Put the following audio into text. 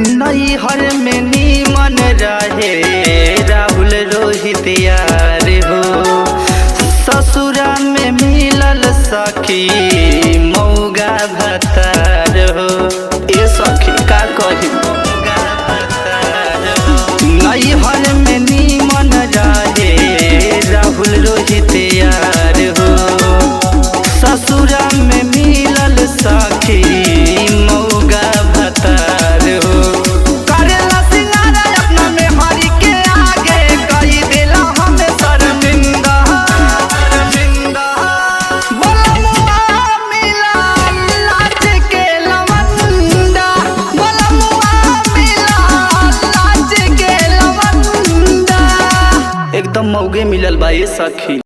नैहर में नीमन रहे राहुल रोहित यार हो, ससुरा में मिलल सखी मौगा भतार हो। ए सखी का कही नैहर में नीमन रहे राहुल रोहित यार हो, ससुरा में मिलल सखी मौगा भतार हो। करेला सिंगारा अपना में हरी के आगे कही देला हमें शर्मिंदा शर्मिंदा। बोलमुआ मिला लाज के लवंदा, बोलमुआ मिला लाज के लवंदा। एकदम मौगे मिलल बा ये सखी।